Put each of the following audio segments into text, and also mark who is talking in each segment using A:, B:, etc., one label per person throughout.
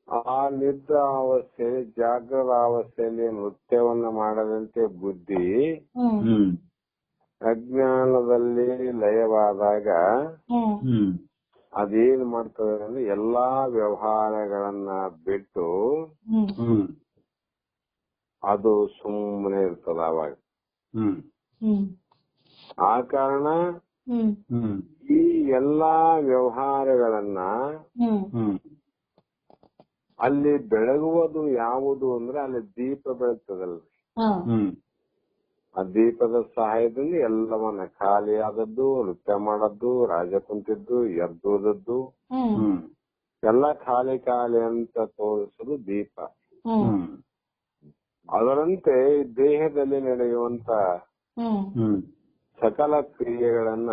A: ಆ ನಿದ್ರಾವಸ್ಥೆ ಜಾಗೃತಾವಸ್ಥೆಯಲ್ಲಿ ನೃತ್ಯವನ್ನ ಮಾಡದಂತೆ ಬುದ್ಧಿ ಅಜ್ಞಾನದಲ್ಲಿ ಲಯವಾದಾಗ ಅದೇನ್ ಮಾಡ್ತದೆ ಅಂದ್ರೆ ಎಲ್ಲಾ ವ್ಯವಹಾರಗಳನ್ನ ಬಿಟ್ಟು ಅದು ಸುಮ್ಮನೆ ಇರ್ತದ ಅವಾಗ. ಆ ಕಾರಣ ಈ ಎಲ್ಲಾ ವ್ಯವಹಾರಗಳನ್ನ ಅಲ್ಲಿ ಬೆಳಗುವುದು ಯಾವುದು ಅಂದ್ರೆ ಅಲ್ಲಿ ದೀಪ ಬೆಳಗ್ತದಲ್ರಿ. ಆ ದೀಪದ ಸಹಾಯದಿಂದ ಎಲ್ಲವನ್ನ ಖಾಲಿ ಆದದ್ದು, ನೃತ್ಯ ಮಾಡದ್ದು, ರಾಜ ಕುಂತಿದ್ದು, ಎದ್ದೋದದ್ದು ಎಲ್ಲ ಖಾಲಿ ಖಾಲಿ ಅಂತ ತೋರಿಸೋದು ದೀಪ. ಅದರಂತೆ ದೇಹದಲ್ಲಿ ನಡೆಯುವಂತ ಸಕಲ ಕ್ರಿಯೆಗಳನ್ನ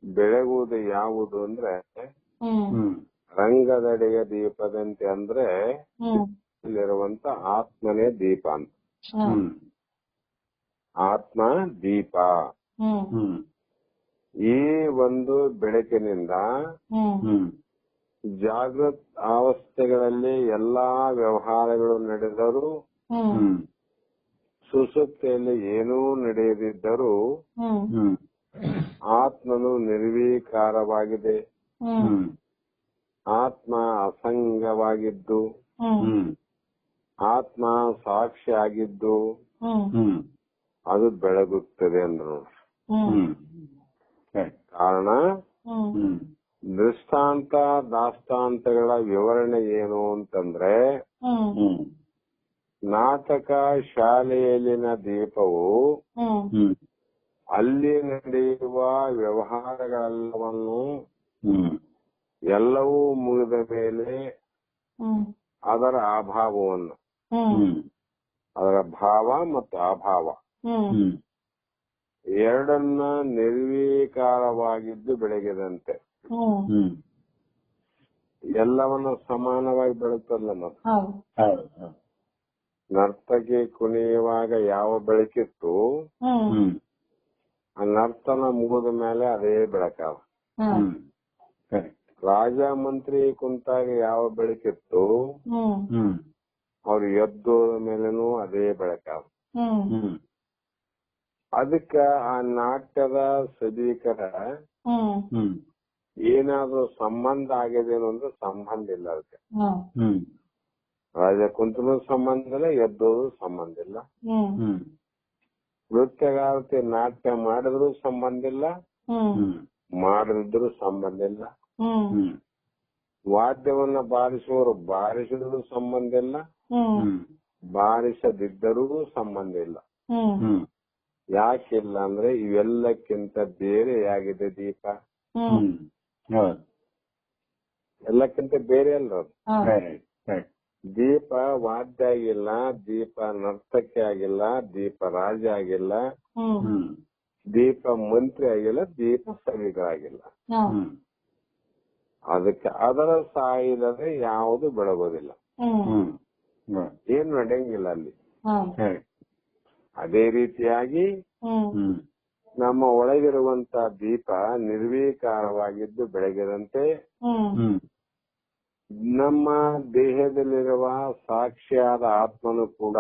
A: ಬೆಳಗುವುದು ಯಾವುದು ಅಂದ್ರೆ ರಂಗದಡಿಯ ದೀಪದಂತೆ, ಅಂದ್ರೆ ಇಲ್ಲಿರುವಂತ ಆತ್ಮನೇ ದೀಪ ಅಂತ. ಆತ್ಮ ದೀಪ. ಈ ಒಂದು ಬೆಳಕಿನಿಂದ ಜಾಗೃತ ಅವಸ್ಥೆಗಳಲ್ಲಿ ಎಲ್ಲಾ ವ್ಯವಹಾರಗಳು ನಡೆದರೂ, ಸುಸುಪ್ತಿಯಲ್ಲಿ ಏನೂ ನಡೆಯದಿದ್ದರೂ ಆತ್ಮನು ನಿರ್ವೀಕಾರವಾಗಿದೆ. ಆತ್ಮ ಅಸಂಗವಾಗಿದ್ದು, ಆತ್ಮ ಸಾಕ್ಷಿಯಾಗಿದ್ದು ಅದು ಬೆಳಗುತ್ತದೆ ಅಂದ್ರು. ಕಾರಣ ದೃಷ್ಟಾಂತ ದಾಷ್ಟಾಂತಗಳ ವಿವರಣೆ ಏನು ಅಂತಂದ್ರೆ, ನಾಟಕ ಶಾಲೆಯಲ್ಲಿನ ದೀಪವು ಅಲ್ಲಿ ನಡೆಯುವ ವ್ಯವಹಾರಗಳೆಲ್ಲವನ್ನು ಎಲ್ಲವೂ ಮುಗಿದ ಮೇಲೆ ಅದರ ಅಭಾವವನ್ನು, ಅದರ ಭಾವ ಮತ್ತು ಅಭಾವ ಎರಡನ್ನ ನಿರ್ವೀಕಾರವಾಗಿದ್ದು ಬೆಳಗಿದಂತೆ ಎಲ್ಲವನ್ನ ಸಮಾನವಾಗಿ ಬೆಳಗ್ತಲ್ಲ. ಮತ್ತು ನರ್ತಕಿ ಕುಣಿಯುವಾಗ ಯಾವ ಬೆಳಕಿತ್ತು, ಆ ನರ್ತನ ಮುಗಿದ ಮೇಲೆ ಅದೇ ಬೆಳಕಾವ. ರಾಜ ಮಂತ್ರಿ ಕುಂತಾಗ ಯಾವ ಬೆಳಕಿತ್ತು, ಅವ್ರು ಎದ್ದೋದ ಮೇಲೆನೂ ಅದೇ ಬೆಳಕಾವ. ಅದಕ್ಕ ಆ ನಾಟ್ಯದ ಸಭಿಕರ ಏನಾದ್ರೂ ಸಂಬಂಧ ಆಗಿದೇನು ಅಂದ್ರೆ ಸಂಬಂಧ ಇಲ್ಲ. ಅದಕ್ಕೆ ರಾಜ ಕುಂತನೂ ಸಂಬಂಧ ಇಲ್ಲ, ಎದ್ದೋದು ಸಂಬಂಧ ಇಲ್ಲ. ನೃತ್ಯಗಾರತಿ ನಾಟ್ಯ ಮಾಡಿದ್ರು ಸಂಬಂಧ ಇಲ್ಲ, ಮಾಡದಿದ್ರು ಸಂಬಂಧ ಇಲ್ಲ. ವಾದ್ಯವನ್ನ ಬಾರಿಸುವವರು ಬಾರಿಸಿದ್ರು ಸಂಬಂಧ ಇಲ್ಲ, ಬಾರಿಸದಿದ್ದರೂ ಸಂಬಂಧ ಇಲ್ಲ. ಯಾಕಿಲ್ಲ ಅಂದ್ರೆ ಇವೆಲ್ಲಕ್ಕಿಂತ ಬೇರೆಯಾಗಿದೆ ದೀಪ. ಎಲ್ಲಕ್ಕಿಂತ ಬೇರೆ ಅಲ್ಲ ಅದು. ದೀಪ ವಾದ್ಯ ಆಗಿಲ್ಲ, ದೀಪ ನರ್ತಕಿ ಆಗಿಲ್ಲ, ದೀಪ ರಾಜ ಆಗಿಲ್ಲ, ದೀಪ ಮಂತ್ರಿ ಆಗಿಲ್ಲ, ದೀಪ ಸಭಿಕರಾಗಿಲ್ಲ. ಅದಕ್ಕೆ ಅದರ ಸಾಯಿಲ್ಲದೆ ಯಾವುದು ಬೆಳಗೋದಿಲ್ಲ, ಏನು ನಡೆಯಂಗಿಲ್ಲ ಅಲ್ಲಿ. ಅದೇ ರೀತಿಯಾಗಿ ನಮ್ಮ ಒಳಗಿರುವಂತ ದೀಪ ನಿರ್ವೀಕಾರವಾಗಿದ್ದು ಬೆಳಗಿದಂತೆ ನಮ್ಮ ದೇಹದಲ್ಲಿರುವ ಸಾಕ್ಷಿಯಾದ ಆತ್ಮನು ಕೂಡ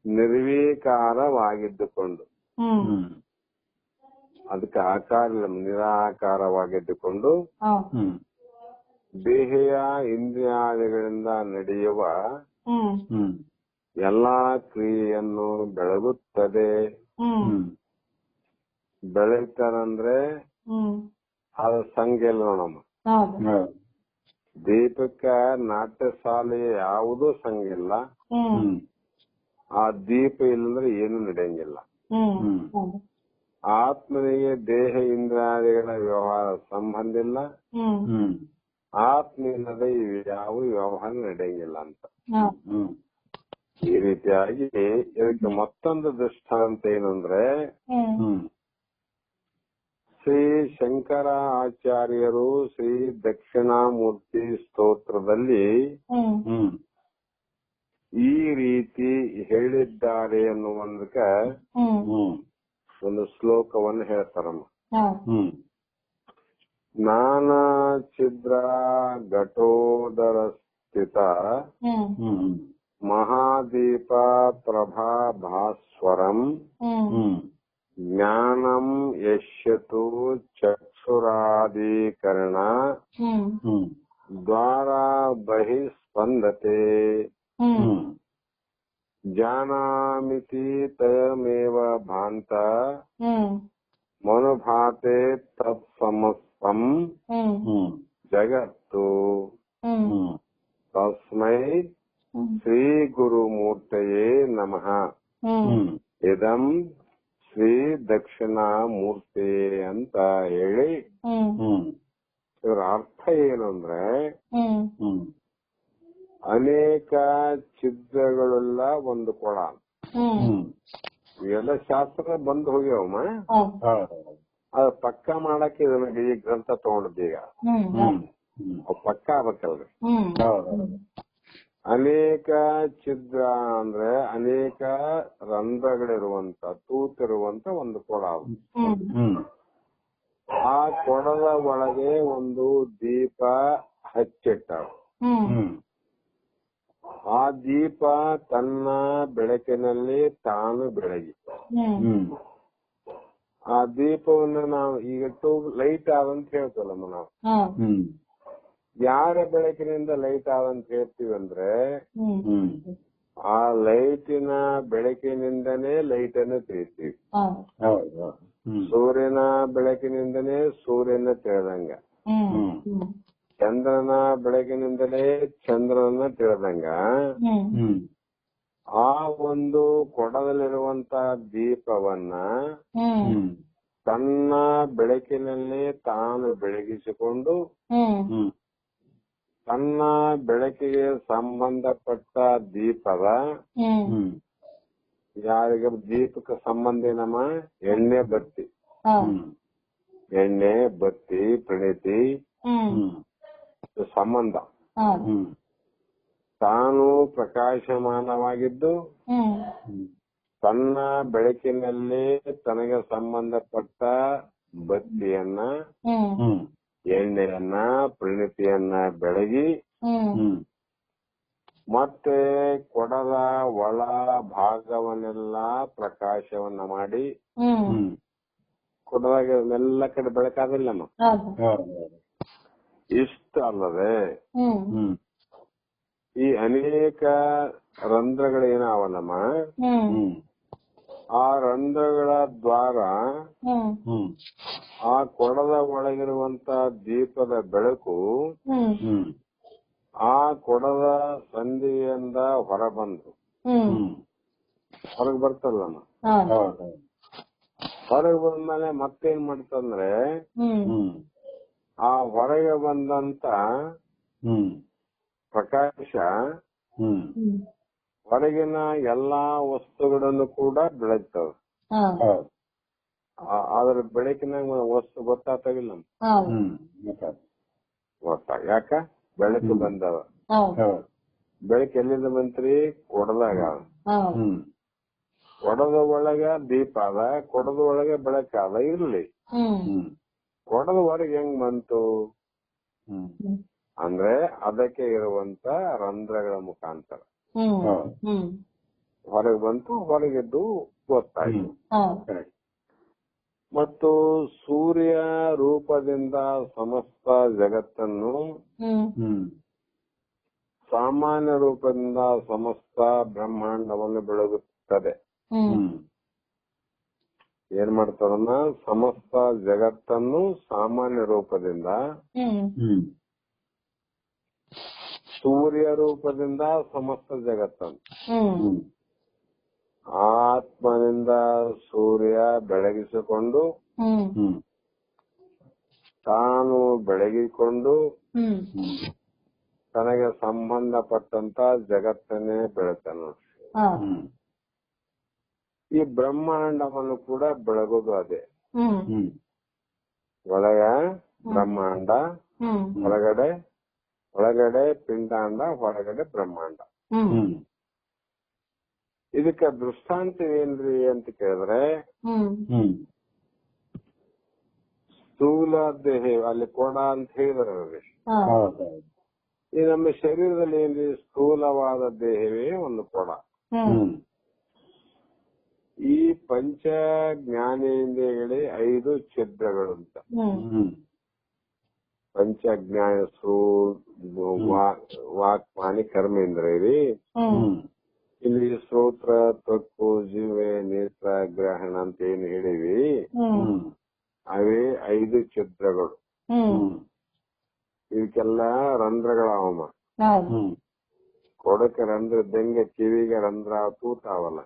A: ನಿರ್ವೀಕಾರವಾಗಿದ್ದುಕೊಂಡು, ಅದಕ್ಕೆ ಆಕಾರ ನಿರಾಕಾರವಾಗಿದ್ದುಕೊಂಡು ದೇಹಯ ಇಂದ್ರಿಯಾದಿಗಳಿಂದ ನಡೆಯುವ ಎಲ್ಲಾ ಕ್ರಿಯೆಯನ್ನು ಬೆಳಗುತ್ತದೆ. ಬೆಳಗ್ತಾರಂದ್ರೆ ಅದು ಸಂಖ್ಯೆ ಇಲ್ಲ ನೋಡಮ್ಮ. ದೀಪಕ್ಕ ನಾಟ್ಯ ಶಾಲೆಯ ಯಾವುದೂ ಸಂಗಿಲ್ಲ. ಆ ದೀಪ ಇಲ್ಲಂದ್ರೆ ಏನು ನಡೆಯಂಗಿಲ್ಲ. ಆತ್ಮನಿಗೆ ದೇಹ ಇಂದ್ರಿಯಾದಿಗಳ ವ್ಯವಹಾರ ಸಂಬಂಧ ಇಲ್ಲ. ಆತ್ಮ ಇಲ್ಲದೆ ಯಾವ ವ್ಯವಹಾರ ನಡೆಯಂಗಿಲ್ಲ ಅಂತ. ಈ ರೀತಿಯಾಗಿ ಇದಕ್ಕೆ ಮತ್ತೊಂದು ದೃಷ್ಟಾಂತ ಏನಂದ್ರೆ, ಶ್ರೀ ಶಂಕರ ಆಚಾರ್ಯರು ಶ್ರೀ ದಕ್ಷಿಣಾಮೂರ್ತಿ ಸ್ತೋತ್ರದಲ್ಲಿ ಈ ರೀತಿ ಹೇಳಿದ್ದಾರೆ ಅನ್ನುವಂದಕ್ಕ ಒಂದು ಶ್ಲೋಕವನ್ನು ಹೇಳ್ತಾರಮ್ಮ. ನಾನಾ ಛಿದ್ರ ಘಟೋದರ ಸ್ಥಿತ ಮಹಾದೀಪ ಪ್ರಭಾ ಭಾಸ್ವರಂ ಜ್ಞಾನಂ ಯಶ್ಯತು ಚಕ್ಷುರಾದಿಕರಣ ದ್ವಾರ ಬಹಿಸ್ಪಂದತೆ ಜಾನಾಮಿತಿ ತಯಮೇವ ಭಾಂತ ಮನುಭಾತೆ ತತ್ಸಮಸ್ತಂ ಜಗತ್ತು ತಸ್ಮೈ ಶ್ರೀ ಗುರುಮೂರ್ತಯೇ ನಮಃ ಇದಂ ಶ್ರೀ ದಕ್ಷಿಣಾಮೂರ್ತಿ ಅಂತ ಹೇಳಿ ಇದರ ಅರ್ಥ ಏನು ಅಂದ್ರೆ ಅನೇಕ ಛಿದ್ರಗಳೆಲ್ಲ ಒಂದು ಕೊಳ. ಇವೆಲ್ಲ ಶಾಸ್ತ್ರ ಬಂದು ಹೋಗ್ಯವಮ್ಮ. ಅದ ಪಕ್ಕ ಮಾಡಕ್ಕೆ ಇದನ್ನ ಈ ಗ್ರಂಥ ತಗೊಂಡಿದ್ದೀಗ ಪಕ್ಕ ಆಗ್ಬೇಕಲ್ರಿ. ಅನೇಕ ಛಿದ್ರ ಅಂದ್ರೆ ಅನೇಕ ರಂಧ್ರಗಳಿರುವಂತ ತೂತಿರುವಂತ ಒಂದು ಕೊಳ. ಆ ಕೊಳದ ಒಳಗೆ ಒಂದು ದೀಪ ಹಚ್ಚಿಟ್ಟಾರ. ಆ ದೀಪ ತನ್ನ ಬೆಳಕಿನಲ್ಲಿ ತಾನು ಬೆಳಗಿ. ಆ ದೀಪವನ್ನು ನಾವು ಈಗ ಲೈಟ್ ಆದಂತ ಹೇಳ್ತಲ್ಲಮ್ಮ ನಾವು. ಯಾರ ಬೆಳಕಿನಿಂದ ಲೈಟ್ ಆದಂತ ಹೇಳ್ತೀವಿ ಅಂದ್ರೆ ಆ ಲೈಟಿನ ಬೆಳಕಿನಿಂದನೇ ಲೈಟ್ ಅನ್ನು ತಿಳಿತೀವಿ. ಸೂರ್ಯನ ಬೆಳಕಿನಿಂದನೇ ಸೂರ್ಯನ ತಿಳಿದಂಗ, ಚಂದ್ರನ ಬೆಳಕಿನಿಂದಲೇ ಚಂದ್ರನ ತಿಳಿದಂಗ ಆ ಒಂದು ಕೊಡದಲ್ಲಿರುವಂತ ದೀಪವನ್ನ ತನ್ನ ಬೆಳಕಿನಲ್ಲಿ ತಾನು ಬೆಳಗಿಸಿಕೊಂಡು ತನ್ನ ಬೆಳಕಿಗೆ ಸಂಬಂಧಪಟ್ಟ ದೀಪದ ಯಾರಿಗೆ ದೀಪಕ್ಕೆ ಸಂಬಂಧ ನಮ್ಮ ಎಣ್ಣೆ ಬತ್ತಿ, ಎಣ್ಣೆ ಬತ್ತಿ ಪ್ರಣೀತಿ ಸಂಬಂಧ ತಾನು ಪ್ರಕಾಶಮಾನವಾಗಿದ್ದು ತನ್ನ ಬೆಳಕಿನಲ್ಲಿ ತನಗೆ ಸಂಬಂಧಪಟ್ಟ ಬತ್ತಿಯನ್ನ ಎಣ್ಣೆಯನ್ನ ಪ್ರಣೀತಿಯನ್ನ ಬೆಳಗಿ ಮತ್ತೆ ಕೊಡದ ಒಳ ಭಾಗವನ್ನೆಲ್ಲ ಪ್ರಕಾಶವನ್ನ ಮಾಡಿ ಕೊಡದಾಗ ಎಲ್ಲ ಕಡೆ ಬೆಳಕಾದಿಲ್ಲಮ್ಮ. ಇಷ್ಟ ಅಲ್ಲದೆ ಈ ಅನೇಕ ರಂಧ್ರಗಳೇನಾವಲ್ಲಮ್ಮ, ಆ ರಂಧ್ರಗಳ ದ್ವಾರ ಆ ಕೊಡದ ಒಳಗಿರುವಂತ ದೀಪದ ಬೆಳಕು ಆ ಕೊಡದ ಸಂಧಿಯಿಂದ ಹೊರಬಂದು ಹೊರಗೆ ಬರ್ತಲ್ಲಮ್ಮ. ಹೊರಗೆ ಬಂದ್ಮೇಲೆ ಮತ್ತೇನ್ ಮಾಡ್ತಂದ್ರೆ ಆ ಹೊರಗೆ ಬಂದಂತ ಪ್ರಕಾಶ ಹೊರಗಿನ ಎಲ್ಲಾ ವಸ್ತುಗಳನ್ನು ಕೂಡ ಬೆಳಗ್ತವೆ. ಅದ್ರ ಬೆಳಕಿನಾಗ ವಸ್ತು ಗೊತ್ತಾಗ್ತಾವಿಲ್ಲ, ಯಾಕ ಬೆಳಕು ಬಂದವ. ಬೆಳಕು ಎಲ್ಲಿಂದ ಬಂತ್ರಿ? ಕೊಡದಾಗ. ಕೊಡದ ಒಳಗ ದೀಪ ಅದ, ಕೊಡದ ಒಳಗೆ ಬೆಳಕಾದ. ಇರ್ಲಿ, ಕೊಡದ ಹೊರಗೆ ಹೆಂಗ್ ಬಂತು ಅಂದ್ರೆ ಅದಕ್ಕೆ ಇರುವಂತ ರಂಧ್ರಗಳ ಮುಖಾಂತರ ಹೊರಗೆ ಬಂತು, ಹೊರಗಿದ್ದು ಗೊತ್ತಾಯ್ತು. ಮತ್ತು ಸೂರ್ಯ ರೂಪದಿಂದ ಸಮಸ್ತ ಜಗತ್ತನ್ನು, ಸಾಮಾನ್ಯ ರೂಪದಿಂದ ಸಮಸ್ತ ಬ್ರಹ್ಮಾಂಡವನ್ನು ಬೆಳಗುತ್ತದೆ. ಏನ್ ಮಾಡ್ತಾರನ್ನ? ಸಮಸ್ತ ಜಗತ್ತನ್ನು ಸಾಮಾನ್ಯ ರೂಪದಿಂದ, ಸೂರ್ಯ ರೂಪದಿಂದ ಸಮಸ್ತ ಜಗತ್ತನ್ನು ಆತ್ಮನಿಂದ ಸೂರ್ಯ ಬೆಳಗಿಸಿಕೊಂಡು ತಾನು ಬೆಳಗಿಕೊಂಡು ತನಗೆ ಸಂಬಂಧಪಟ್ಟಂತ ಜಗತ್ತನ್ನೇ ಬೆಳತಾನ. ಈ ಬ್ರಹ್ಮಾಂಡವನ್ನು ಕೂಡ ಬೆಳಗೋದು ಅದೇ. ಒಳಗ ಬ್ರಹ್ಮಾಂಡ, ಒಳಗಡೆ ಪಿಂಡಾಂಡ, ಹೊರಗಡೆ ಬ್ರಹ್ಮಾಂಡ. ಇದಕ್ಕೆ ದೃಷ್ಟಾಂತ ಏನ್ರಿ ಅಂತ ಕೇಳಿದ್ರೆ ಸ್ಥೂಲ ದೇಹ ಅಲ್ಲಿ ಕೊಡ ಅಂತ ಹೇಳಿದ್ರೆ ಈ ನಮ್ಮ ಶರೀರದಲ್ಲಿ ಏನ್ರಿ ಸ್ಥೂಲವಾದ ದೇಹವೇ ಒಂದು ಕೊಡ. ಈ ಪಂಚ ಜ್ಞಾನೇಂದ್ರಿಯಗಳೇ 5 ಛಿದ್ರಗಳು ಅಂತ. ಪಂಚ ಜ್ಞಾನ ವಾಕ್ ಪಾನಿ ಕರ್ಮೇಂದ್ರಿಯ. ಇಲ್ಲಿ ಶ್ರೋತ್ರ ತ್ವಕ್ಕು ಜೀವೆ ನೇತ್ರ ಗ್ರಹಣ ಅಂತ ಏನ್ ಹೇಳಿವಿ ಅವೇ 5 ಛಿದ್ರಗಳು. ಇವಕ್ಕೆಲ್ಲ ರಂಧ್ರಗಳಾವಮ್ಮ. ಕೊಡಕ್ಕೆ ರಂಧ್ರ ಇದ್ದಂಗೆ ಕಿವಿಗೆ ರಂಧ್ರ ತೂತಾವಲ್ಲ,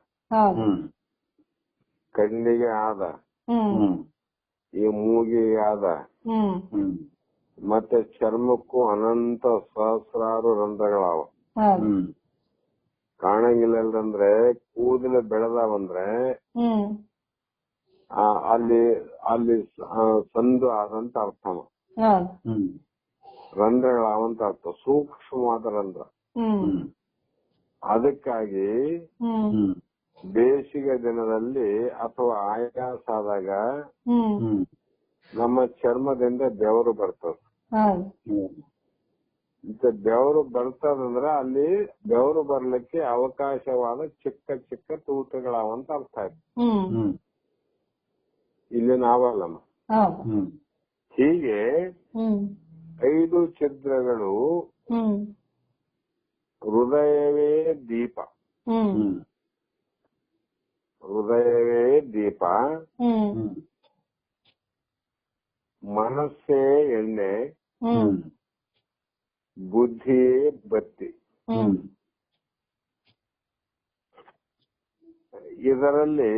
A: ಕಣ್ಣಿಗೆ ಆದ, ಈ ಮೂಗಿಗೆ ಆದ, ಮತ್ತೆ ಚರ್ಮಕ್ಕೂ ಅನಂತ ಸಹಸ್ರಾರು ರಂಧ್ರಗಳಾವ. ಕಾಣಂಗಿಲ್ಲಂದ್ರೆ ಕೂದಲು ಬೆಳೆದಾವಂದ್ರೆ ಅಲ್ಲಿ ಅಲ್ಲಿ ಸಂದು ಆದಂತ ಅರ್ಥ. ರಂಧ್ರಗಳಾವಂತ ಅರ್ಥ, ಸೂಕ್ಷ್ಮವಾದ ರಂಧ್ರ. ಅದಕ್ಕಾಗಿ ಬೇಸಿಗೆ ದಿನದಲ್ಲಿ ಅಥವಾ ಆಯಾಸ ಆದಾಗ ನಮ್ಮ ಚರ್ಮದಿಂದ ಬೆವರು ಬರ್ತದೆ. ಬೆವರು ಬರ್ತದಂದ್ರ ಅಲ್ಲಿ ಬೆವರು ಬರ್ಲಿಕ್ಕೆ ಅವಕಾಶವಾದ ಚಿಕ್ಕ ಚಿಕ್ಕ ತೂತುಗಳಾವಂತ ಅರ್ಥ ಆಯ್ತು. ಇಲ್ಲಿ ನಾವಲ್ಲಮ್ಮ. ಹೀಗೆ 5 ಛಿದ್ರಗಳು. ಹೃದಯವೇ ದೀಪ. ಹೃದಯವೇ ದೀಪ, ಮನಸ್ಸೇ ಎಣ್ಣೆ, ಬುದ್ಧಿಯೇ ಬತ್ತಿ. ಇದರಲ್ಲಿ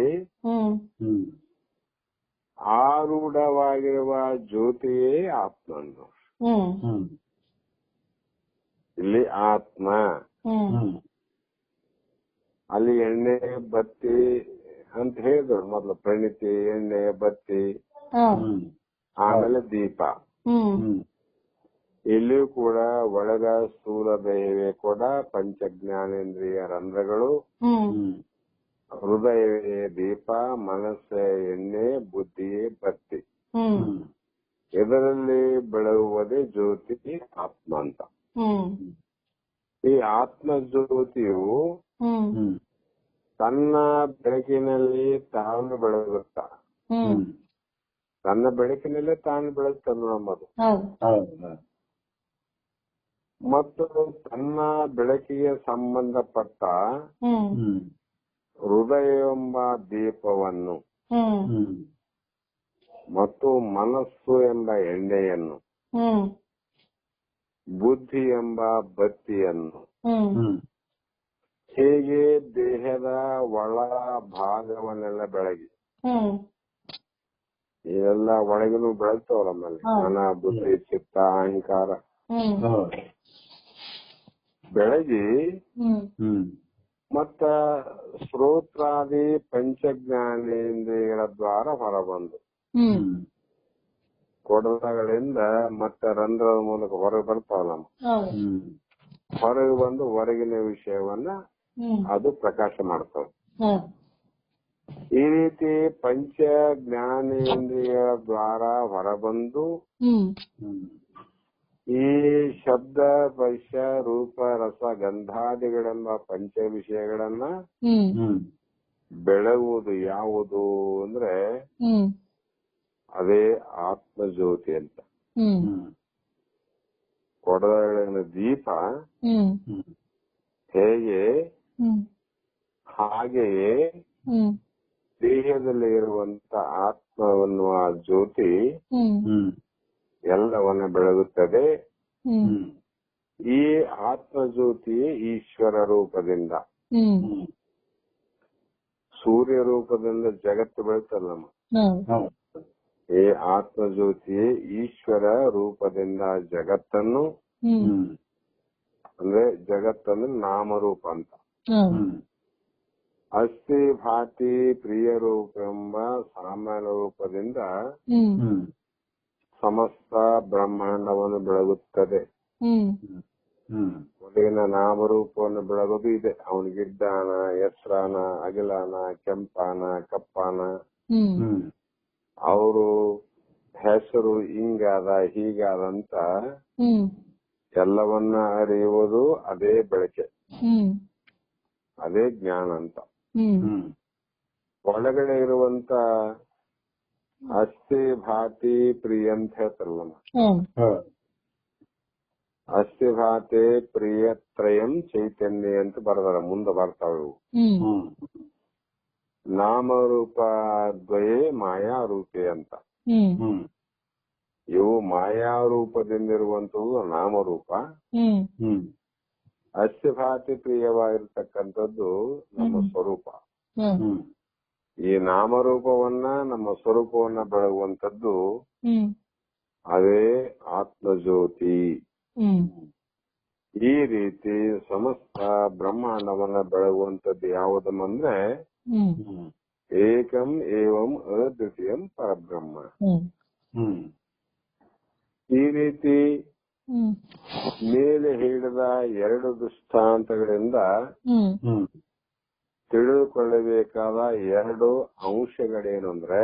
A: ಆರೂಢವಾಗಿರುವ ಜ್ಯೋತಿಯೇ ಆತ್ಮ. ಇಲ್ಲಿ ಆತ್ಮ, ಅಲ್ಲಿ ಎಣ್ಣೆ ಬತ್ತಿ ಅಂತ ಹೇಳಿದ್ರು ಮೊದ್ಲು. ಪ್ರಣೀತಿ, ಎಣ್ಣೆ, ಬತ್ತಿ, ಆಮೇಲೆ ದೀಪ. ಇಲ್ಲಿಯೂ ಕೂಡ ಒಳಗ ಸ್ಥೂಲ ದೇಹವೇ ಕೂಡ ಪಂಚ ಜ್ಞಾನೇಂದ್ರಿಯ ರಂಧ್ರಗಳು, ಹೃದಯವೇ ದೀಪ, ಮನಸ್ಸೇ ಎಣ್ಣೆ, ಬುದ್ಧಿಯೇ ಬತ್ತಿ. ಇದರಲ್ಲಿ ಬೆಳಗುವುದೇ ಜ್ಯೋತಿ ಆತ್ಮ ಅಂತ. ಈ ಆತ್ಮ ಜ್ಯೋತಿಯು ತನ್ನ ಬೆಳಕಿನಲ್ಲಿ ತಾನು ಬೆಳಗುತ್ತ. ತನ್ನ ಬೆಳಕಿನಲ್ಲೇ ತಾನು ಬೆಳಗ್ತದೆ ನಮ್ಮದು. ಮತ್ತು ತನ್ನ ಬೆಳಕಿಗೆ ಸಂಬಂಧಪಟ್ಟ ಹೃದಯ ಎಂಬ ದೀಪವನ್ನು ಮತ್ತು ಮನಸ್ಸು ಎಂಬ ಎಣ್ಣೆಯನ್ನು, ಬುದ್ಧಿ ಎಂಬ ಬತ್ತಿಯನ್ನು, ಹೇಗೆ ದೇಹದ ಒಳ ಭಾಗವನ್ನೆಲ್ಲ ಬೆಳಗಿ, ಇವೆಲ್ಲ ಒಳಗಿನೂ ಬೆಳಗ್ತಾವಲ್ಲ ನಮ್ಮಲ್ಲಿ, ಮನ, ಬುದ್ಧಿ, ಚಿತ್ತ, ಅಹಂಕಾರ ಬೆಳಗಿ ಮತ್ತ ಶ್ರೋತ್ರಾದಿ ಪಂಚಜ್ಞಾನೇಂದ್ರಿಯಗಳ ದ್ವಾರ ಹೊರಬಂದು ಕೊಡಗಳಿಂದ ಮತ್ತೆ ರಂಧ್ರದ ಮೂಲಕ ಹೊರಗೆ ಬರ್ತಾವಲ್ಲ ನಮ್ಮ, ಹೊರಗೆ ಬಂದು ಹೊರಗಿನ ವಿಷಯವನ್ನ ಅದು ಪ್ರಕಾಶ ಮಾಡ್ತಾವ. ಈ ರೀತಿ ಪಂಚ ಜ್ಞಾನೇಂದ್ರಿಯ ದ್ವಾರ ಹೊರಬಂದು ಈ ಶಬ್ದ, ಸ್ಪರ್ಶ, ರೂಪ, ರಸ, ಗಂಧಾದಿಗಳೆಂಬ ಪಂಚ ವಿಷಯಗಳನ್ನ ಬೆಳಗುವುದು ಯಾವುದು ಅಂದ್ರೆ ಅದೇ ಆತ್ಮಜ್ಯೋತಿ ಅಂತ. ಕೊಡಲಿನ ದೀಪ ಹೇಗೆ ಹಾಗೆಯೇ ದೇಹದಲ್ಲಿ ಇರುವಂತ ಆತ್ಮವನ್ನುವ ಜ್ಯೋತಿ ಎಲ್ಲವನ್ನ ಬೆಳಗುತ್ತದೆ. ಈ ಆತ್ಮಜ್ಯೋತಿಯೇ ಈಶ್ವರ ರೂಪದಿಂದ, ಸೂರ್ಯ ರೂಪದಿಂದ ಜಗತ್ತು ಬೆಳತಲ್ಲ ನಮ್ಮ. ಈ ಆತ್ಮಜ್ಯೋತಿಯೇ ಈಶ್ವರ ರೂಪದಿಂದ ಜಗತ್ತನ್ನು, ಅಂದ್ರೆ ಜಗತ್ತನ್ನು ನಾಮರೂಪ ಅಂತ, ಅಸ್ಥಿ ಭಾತಿ ಪ್ರಿಯ ರೂಪ ಎಂಬ ಸಾಮಾನ್ಯ ರೂಪದಿಂದ ಸಮಸ್ತ ಬ್ರಹ್ಮಾಂಡವನ್ನು ಬೆಳಗುತ್ತದೆ. ಒಳಗಿನ ನಾಮರೂಪವನ್ನು ಬೆಳಗೋದು ಇದೆ. ಅವನಿಗಿಡ್ಡಾನ, ಎಸ್ರಾನ, ಅಗಿಲಾನ, ಕೆಂಪಾನ, ಕಪ್ಪಾನ, ಅವರು ಹೆಸರು ಹಿಂಗಾದ ಹೀಗಾದಂತ ಎಲ್ಲವನ್ನ ಅರಿಯುವುದು ಅದೇ ಬೆಳಕೆ, ಅದೇ ಜ್ಞಾನ ಅಂತ. ಒಳಗಡೆ ಇರುವಂತ ಅಸ್ಥಿ ಭಾತಿ ಪ್ರಿಯ ಅಂತ ಹೇಳ್ತಾರಲ್ಲ, ಅಸ್ಥಿ ಭಾತೆ ಪ್ರಿಯ ತ್ರಯಂ ಚೈತನ್ಯ ಅಂತ ಬರದಾರ, ಮುಂದೆ ಬರ್ತಾವ ಇವು. ನಾಮರೂಪ ದ್ವಯೇ ಮಾಯಾರೂಪೆ ಅಂತ. ಇವು ಮಾಯಾರೂಪದಿಂದಿರುವಂತವು ನಾಮರೂಪ. ಅಸ್ಥಿ ಭಾತಿ ಪ್ರಿಯವಾಗಿರ್ತಕ್ಕಂಥದ್ದು ನಮ್ಮ ಸ್ವರೂಪ. ಈ ನಾಮರೂಪವನ್ನ ನಮ್ಮ ಸ್ವರೂಪವನ್ನ ಬೆಳಗುವಂತದ್ದು ಅದೇ ಆತ್ಮಜ್ಯೋತಿ. ಈ ರೀತಿ ಸಮಸ್ತ ಬ್ರಹ್ಮಾಂಡವನ್ನ ಬೆಳಗುವಂತದ್ದು ಯಾವುದಂದ್ರೆ ಏಕಂ ಏವಂ ಅದ್ವಿತೀಯಂ ಪರಬ್ರಹ್ಮ. ಈ ರೀತಿ ಮೇಲೆ ಹೇಳಿದ ಎರಡು ದೃಷ್ಟಾಂತಗಳಿಂದ ತಿಳಿದುಕೊಳ್ಳಬೇಕಾದ ಎರಡು ಅಂಶಗಳೇನು ಅಂದ್ರೆ,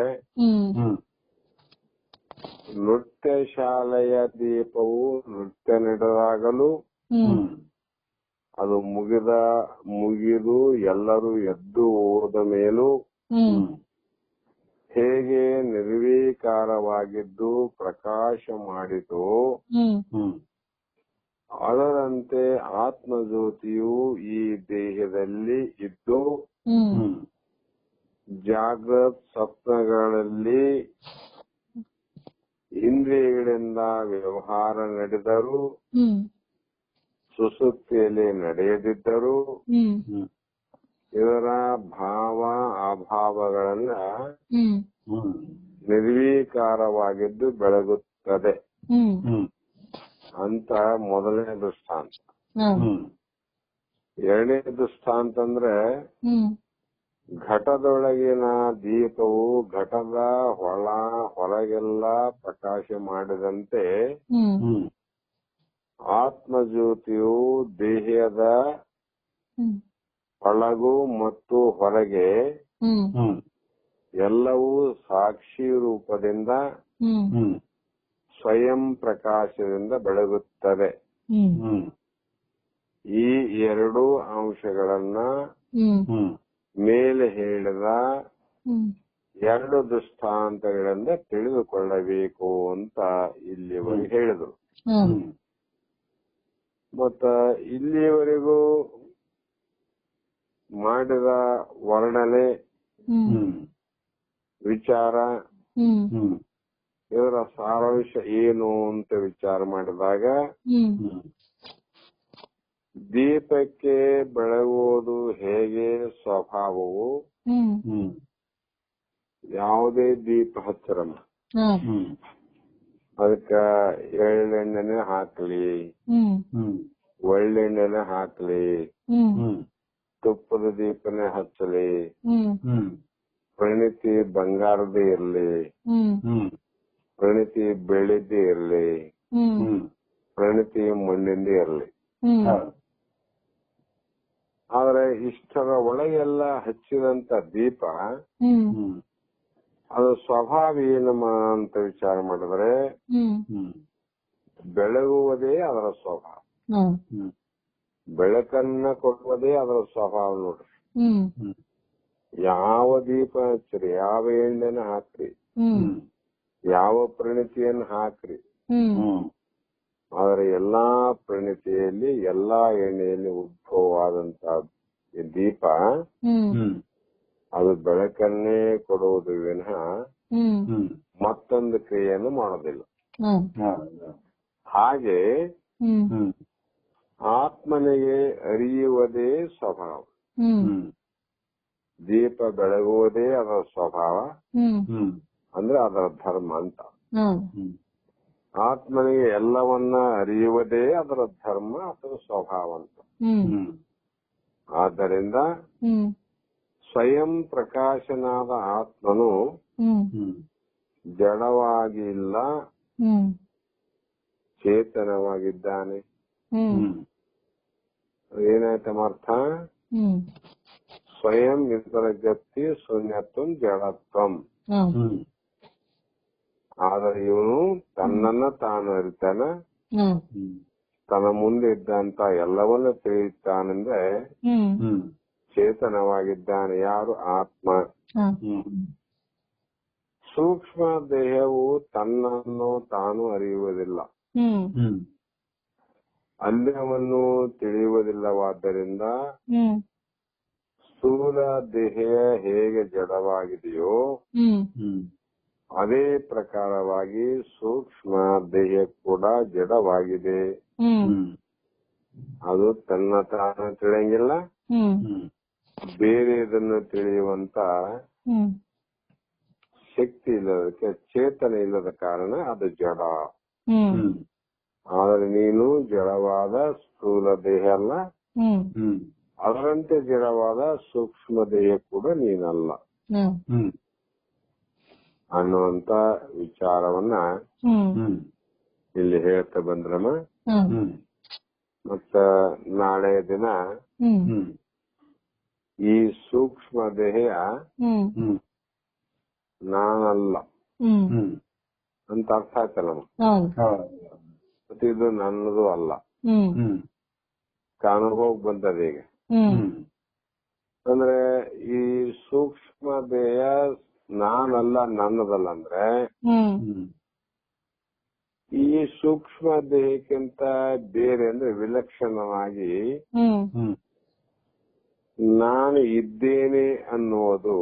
A: ನೃತ್ಯ ಶಾಲೆಯ ದೀಪವು ನೃತ್ಯ ನಡೆದಾಗಲೂ ಅದು ಮುಗಿದು ಎಲ್ಲರೂ ಎದ್ದು ಹೋದ ಮೇಲೂ ಹೇಗೆ ನಿರ್ವಿಕಾರವಾಗಿದ್ದು ಪ್ರಕಾಶ ಮಾಡಿತು, ಅದರಂತೆ ಆತ್ಮಜ್ಯೋತಿಯು ಈ ದೇಹದಲ್ಲಿ ಇದ್ದು ಜಾಗೃತ್ ಸ್ವಪ್ನಗಳಲ್ಲಿ ಇಂದ್ರಿಯಗಳಿಂದ ವ್ಯವಹಾರ ನಡೆದರೂ ಸುಸುಪ್ತಿಯಲ್ಲಿ ನಡೆಯದಿದ್ದರೂ ಇದರ ಭಾವ ಅಭಾವಗಳನ್ನ ನಿರ್ವಿಕಾರವಾಗಿದ್ದು ಬೆಳಗುತ್ತದೆ ಅಂತ ಮೊದಲನೇ ದೃಷ್ಟಾಂತ. ಎರಡನೇ ದೃಷ್ಟಾಂತ ಅಂದ್ರೆ, ಘಟದೊಳಗಿನ ದೀಪವು ಘಟದ ಹೊರಗೆಲ್ಲ ಪ್ರಕಾಶ ಮಾಡಿದಂತೆ ಆತ್ಮಜ್ಯೋತಿಯು ದೇಹದ ಒಳಗು ಮತ್ತು ಹೊರಗೆ ಎಲ್ಲವೂ ಸಾಕ್ಷಿ ರೂಪದಿಂದ ಸ್ವಯಂ ಪ್ರಕಾಶದಿಂದ ಬೆಳಗುತ್ತದೆ. ಈ ಎರಡೂ ಅಂಶಗಳನ್ನ ಮೇಲೆ ಹೇಳಿದ ಎರಡು ದೃಷ್ಟಾಂತಗಳಿಂದ ತಿಳಿದುಕೊಳ್ಳಬೇಕು ಅಂತ ಇಲ್ಲಿವರೆಗೆ ಹೇಳಿದರು. ಮತ್ತ ಇಲ್ಲಿಯವರೆಗೂ ಮಾಡಿದ ವರ್ಣನೆ ವಿಚಾರ ಇದರ ಸಾರಾಂಶ ಏನು ಅಂತ ವಿಚಾರ ಮಾಡಿದಾಗ, ದೀಪಕ್ಕೆ ಬೆಳಗುವುದು ಹೇಗೆ ಸ್ವಭಾವವು, ಯಾವುದೇ ದೀಪ ಹಚ್ಚರಮ್ಮ ಅದಕ್ಕ ಎಳ್ಳೆಣ್ಣೆನೆ ಹಾಕ್ಲಿ, ಒಳ್ಳೆಣ್ಣೆನೆ ಹಾಕ್ಲಿ, ತುಪ್ಪದ ದೀಪನೇ ಹಚ್ಚಲಿ, ಪರಿಣಿತಿ ಬಂಗಾರದೇ ಇರ್ಲಿ, ಪರಿಣಿತಿ ಬೆಳ್ಳಿದ್ದೇ ಇರ್ಲಿ, ಪರಿಣಿತಿ ಮಣ್ಣಿಂದೇ ಇರ್ಲಿ, ಆದ್ರೆ ಇಷ್ಟರ ಒಳಗೆಲ್ಲ ಹಚ್ಚಿದಂತ ದೀಪ ಅದು ಸ್ವಭಾವ ಏನಮ್ಮ ಅಂತ ವಿಚಾರ ಮಾಡಿದ್ರೆ, ಬೆಳಗುವುದೇ ಅದರ ಸ್ವಭಾವ, ಬೆಳಕನ್ನ ಕೊಡುವುದೇ ಅದರ ಸ್ವಭಾವ. ನೋಡ್ರಿ, ಯಾವ ದೀಪ ಹಚ್ಚ್ರಿ, ಯಾವ ಎಣ್ಣೆನ ಹಾಕ್ರಿ, ಯಾವ ಪರಿಣಿತಿಯನ್ನು ಹಾಕ್ರಿ, ಆದ್ರೆ ಎಲ್ಲಾ ಪರಿಣಿತಿಯಲ್ಲಿ ಎಲ್ಲಾ ಎಣ್ಣೆಯಲ್ಲಿ ಉದ್ಭವವಾದಂತ ದೀಪ ಅದು ಬೆಳಕನ್ನೇ ಕೊಡುವುದು ವಿನಃ ಮತ್ತೊಂದು ಕ್ರಿಯೆಯನ್ನು ಮಾಡೋದಿಲ್ಲ. ಹಾಗೆ ಆತ್ಮನಿಗೆ ಅರಿಯುವುದೇ ಸ್ವಭಾವ, ದೀಪ ಬೆಳಗುವುದೇ ಅದರ ಸ್ವಭಾವ, ಅಂದ್ರೆ ಅದರ ಧರ್ಮ ಅಂತ. ಆತ್ಮನಿಗೆ ಎಲ್ಲವನ್ನ ಅರಿಯುವುದೇ ಅದರ ಧರ್ಮ ಅಥವಾ ಸ್ವಭಾವ ಅಂತ. ಆದ್ದರಿಂದ ಸ್ವಯಂ ಪ್ರಕಾಶನಾದ ಆತ್ಮನು ಜಡವಾಗಿಲ್ಲ, ಚೇತನವಾಗಿದ್ದಾನೆ. ಏನಾಯ್ತಮ್ಮ ಅರ್ಥ? ಸ್ವಯಂ ಇತರ ಗತಿ ಶೂನ್ಯತ್ವಂ ಜಡತ್ವಂ. ಆದ್ರೆ ಇವನು ತನ್ನನ್ನ ತಾನು ಅರಿತಾನ, ತನ್ನ ಮುಂದೆ ಇದ್ದಂತ ಎಲ್ಲವನ್ನ ತಿಳಿಯುತ್ತಾನೆಂದ್ರೆ ಚೇತನವಾಗಿದ್ದಾನೆ. ಯಾರು? ಆತ್ಮ. ಸೂಕ್ಷ್ಮ ದೇಹವು ತನ್ನನ್ನು ತಾನು ಅರಿಯುವುದಿಲ್ಲ, ಅನ್ಯವನ್ನು ತಿಳಿಯುವುದಿಲ್ಲವಾದ್ದರಿಂದ ಸ್ಥೂಲ ದೇಹ ಹೇಗೆ ಜಡವಾಗಿದೆಯೋ ಅದೇ ಪ್ರಕಾರವಾಗಿ ಸೂಕ್ಷ್ಮ ದೇಹ ಕೂಡ ಜಡವಾಗಿದೆ. ಅದು ತನ್ನ ತಾನು ತಿಳಿಯಂಗಿಲ್ಲ, ಬೇರೆದನ್ನು ತಿಳಿಯುವಂತ ಶಕ್ತಿ ಇಲ್ಲದಕ್ಕೆ, ಚೇತನ ಇಲ್ಲದ ಕಾರಣ ಅದು ಜಡ. ಆದರೆ ನೀನು ಜಡವಾದ ಸ್ಥೂಲ ದೇಹ ಅಲ್ಲ, ಅದರಂತೆ ಜಡವಾದ ಸೂಕ್ಷ್ಮ ದೇಹ ಕೂಡ ನೀನಲ್ಲ ಅನ್ನುವಂತ ವಿಚಾರವನ್ನ ಇಲ್ಲಿ ಹೇಳ್ತಾ ಬಂದ್ರಮ್ಮ. ಮತ್ತ ನಾಳೆ ದಿನ ಈ ಸೂಕ್ಷ್ಮ ದೇಹ ನಾನಲ್ಲ ಅಂತ ಅರ್ಥ ಆಯ್ತಲ್ಲಮ್ಮ. ಮತ್ತೆ ಇದು ನನ್ನದು ಅಲ್ಲ, ಅನುಭವ ಬಂದದ ಈಗ. ಅಂದ್ರೆ ಈ ಸೂಕ್ಷ್ಮ ದೇಹ ನಾನಲ್ಲ, ನನ್ನದಲ್ಲ ಅಂದ್ರೆ ಈ ಸೂಕ್ಷ್ಮ ದೇಹಕ್ಕಿಂತ ಬೇರೆ ಅಂದ್ರೆ ವಿಲಕ್ಷಣವಾಗಿ ನಾನು ಇದ್ದೇನೆ ಅನ್ನುವುದು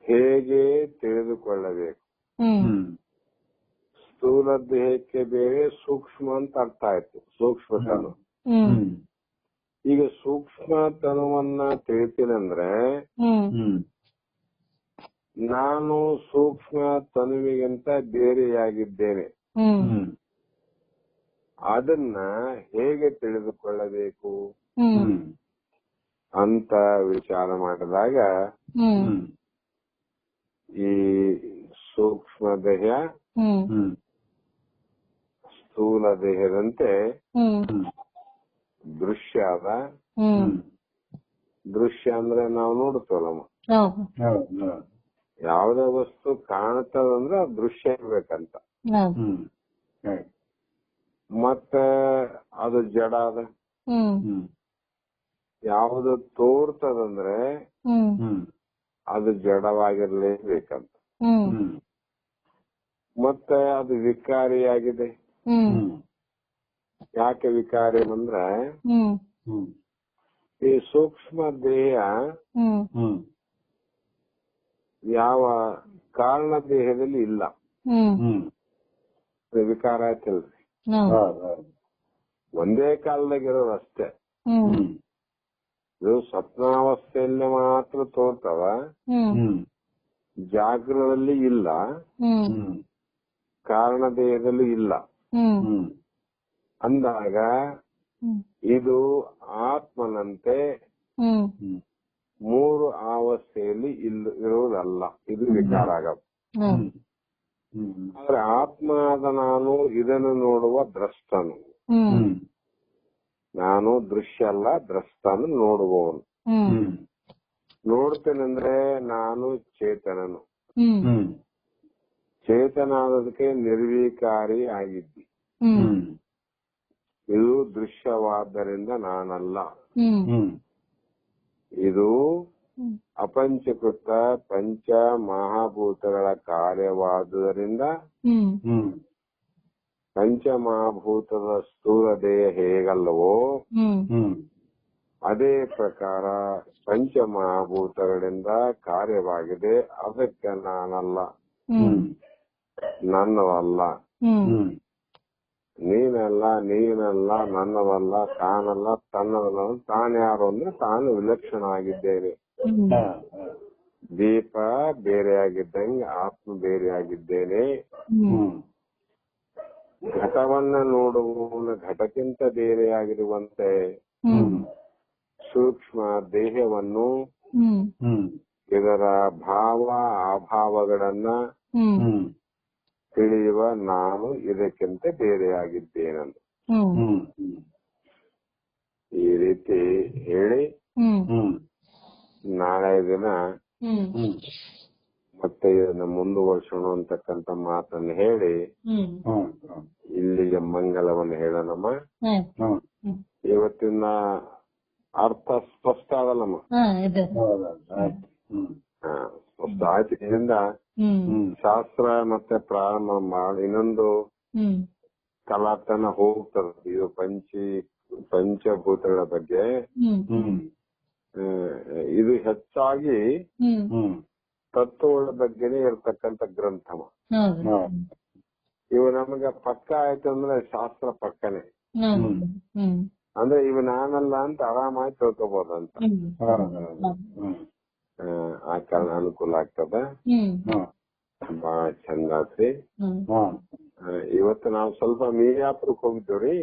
A: ಹೇಗೆ ತಿಳಿದುಕೊಳ್ಳಬೇಕು? ಸ್ಥೂಲ ದೇಹಕ್ಕೆ ಬೇರೆ ಸೂಕ್ಷ್ಮ ಅಂತ ಅರ್ಥ ಆಯ್ತು, ಸೂಕ್ಷ್ಮತನು. ಈಗ ಸೂಕ್ಷ್ಮತನವನ್ನ ತಿಳಿತೀನಂದ್ರೆ ನಾನು ಸೂಕ್ಷ್ಮ ತನುವಿಗಿಂತ ಬೇರೆಯಾಗಿದ್ದೇನೆ. ಅದನ್ನ ಹೇಗೆ ತಿಳಿದುಕೊಳ್ಳಬೇಕು ಅಂತ ವಿಚಾರ ಮಾಡಿದಾಗ ಈ ಸೂಕ್ಷ್ಮ ದೇಹ ಸ್ಥೂಲ ದೇಹದಂತೆ ದೃಶ್ಯ ಅದ. ದೃಶ್ಯ ಅಂದ್ರೆ ನಾವು ನೋಡ್ತೇವಲ್ಲಮ್ಮ, ಯಾವುದೇ ವಸ್ತು ಕಾಣ್ತದಂದ್ರೆ ಅದು ದೃಶ್ಯ ಇರ್ಬೇಕಂತ. ಮತ್ತೆ ಅದು ಜಡ ಅದ. ಯಾವುದು ತೋರ್ತದಂದ್ರೆ ಅದು ಜಡವಾಗಿರ್ಲೇಬೇಕಂತ. ಮತ್ತೆ ಅದು ವಿಕಾರಿಯಾಗಿದೆ. ಯಾಕೆ ವಿಕಾರಿ ಅಂದ್ರೆ ಈ ಸೂಕ್ಷ್ಮ ದೇಹ ಯಾವ ಕಾರಣ ದೇಹದಲ್ಲಿ ಇಲ್ಲ, ವಿಕಾರ ಆಯ್ತಲ್ರಿ. ಒಂದೇ ಕಾಲದಾಗಿರೋದು ಅಷ್ಟೇ. ಇದು ಸ್ವಪ್ನಾವಸ್ಥೆಯಲ್ಲಿ ಮಾತ್ರ ತೋರ್ತವ, ಜಾಗೃತದಲ್ಲಿ ಇಲ್ಲ, ಕಾರಣ ದೇಹದಲ್ಲಿ ಇಲ್ಲ. ಅಂದಾಗ ಇದು ಆತ್ಮನಂತೆ ಮೂರು ಅವಸ್ಥೆಯಲ್ಲಿ ಇರುವುದಲ್ಲ, ಇದು ವಿಕಾರ ಆಗದು. ಆದ್ರೆ ಆತ್ಮನಾದ ನಾನು ಇದನ್ನು ನೋಡುವ ದ್ರಷ್ಟನು. ನಾನು ದೃಶ್ಯ ಅಲ್ಲ, ದ್ರಷ್ಟನು, ನೋಡುವವನು. ನೋಡ್ತೇನೆಂದ್ರೆ ನಾನು ಚೇತನನು. ಚೇತನ ಆದದಕ್ಕೆ ನಿರ್ವಿಕಾರಿ ಆಗಿದ್ದಿ. ಇದು ದೃಶ್ಯವಾದ್ದರಿಂದ ನಾನಲ್ಲ. ಇದು ಅಪಂಚಕೃತ ಪಂಚ ಮಹಾಭೂತಗಳ ಕಾರ್ಯವಾದುದರಿಂದ ಪಂಚಮಹಾಭೂತದ ಸ್ಥೂಲ ದೇಹ ಹೇಗಲ್ಲವೋ ಅದೇ ಪ್ರಕಾರ ಪಂಚಮಹಾಭೂತಗಳಿಂದ ಕಾರ್ಯವಾಗಿದೆ. ಅದಕ್ಕೆ ನಾನಲ್ಲ, ನನ್ನದಲ್ಲ, ನೀನಲ್ಲ, ನನ್ನದಲ್ಲ, ತಾನಲ್ಲ, ತನ್ನದಲ್ಲ. ತಾನ್ಯಾರು ಅಂದ್ರೆ ತಾನು ವಿಲಕ್ಷಣ ಆಗಿದ್ದೇನೆ. ದೀಪ ಬೇರೆಯಾಗಿದ್ದಂಗೆ ಆತ್ಮ ಬೇರೆಯಾಗಿದ್ದೇನೆ. ಘಟವನ್ನ ನೋಡುವವನು ಘಟಕ್ಕಿಂತ ಬೇರೆಯಾಗಿರುವಂತೆ ಸೂಕ್ಷ್ಮ ದೇಹವನ್ನು, ಇದರ ಭಾವ ಅಭಾವಗಳನ್ನ ತಿಳಿಯುವ ನಾನು ಇದಕ್ಕಿಂತ ಬೇರೆಯಾಗಿದ್ದೇನಂತ ಈ ರೀತಿ ಹೇಳಿ ನಾಳೆ ದಿನ ಮತ್ತೆ ಇದನ್ನ ಮುಂದುವರ್ಸೋಣ ಅಂತಕ್ಕಂತ ಮಾತನ್ನು ಹೇಳಿ ಇಲ್ಲಿಗೆ ಮಂಗಲವನ್ನು ಹೇಳೋಣಮ್ಮ. ಇವತ್ತಿನ ಅರ್ಥ ಸ್ಪಷ್ಟ ಆಗಲ್ಲಮ್ಮ. ಸ್ಪಷ್ಟ ಆಯ್ತು. ಇದರಿಂದ ಶಾಸ್ತ್ರ ಮತ್ತೆ ಪ್ರಾರಂಭ ಮಾಡಿ ಇನ್ನೊಂದು ಕಲಾತನ ಹೋಗ್ತದೆ. ಇದು ಪಂಚಭೂತಗಳ ಬಗ್ಗೆ ಇದು ಹೆಚ್ಚಾಗಿ ತತ್ವಗಳ ಬಗ್ಗೆನೇ ಇರ್ತಕ್ಕಂಥ ಗ್ರಂಥಮ. ಇವು ನಮಗ ಪಕ್ಕ ಆಯ್ತು ಅಂದ್ರೆ ಶಾಸ್ತ್ರ ಪಕ್ಕನೆ. ಅಂದ್ರೆ ಇವು ನಾನಲ್ಲ ಅಂತ ಆರಾಮಾಗಿ ತಿಳ್ಕೊಬಹುದಂತ. ಆ ಕಾರಣ ಅನುಕೂಲ ಆಗ್ತದ. ಬಹಳ ಚಂದ ಆತ್ರಿ. ಇವತ್ತು ನಾವು ಸ್ವಲ್ಪ ಮೀರ್ಯಾಪುರಕ್ಕೆ ಹೋಗಿದ್ದೇವ್ರಿ.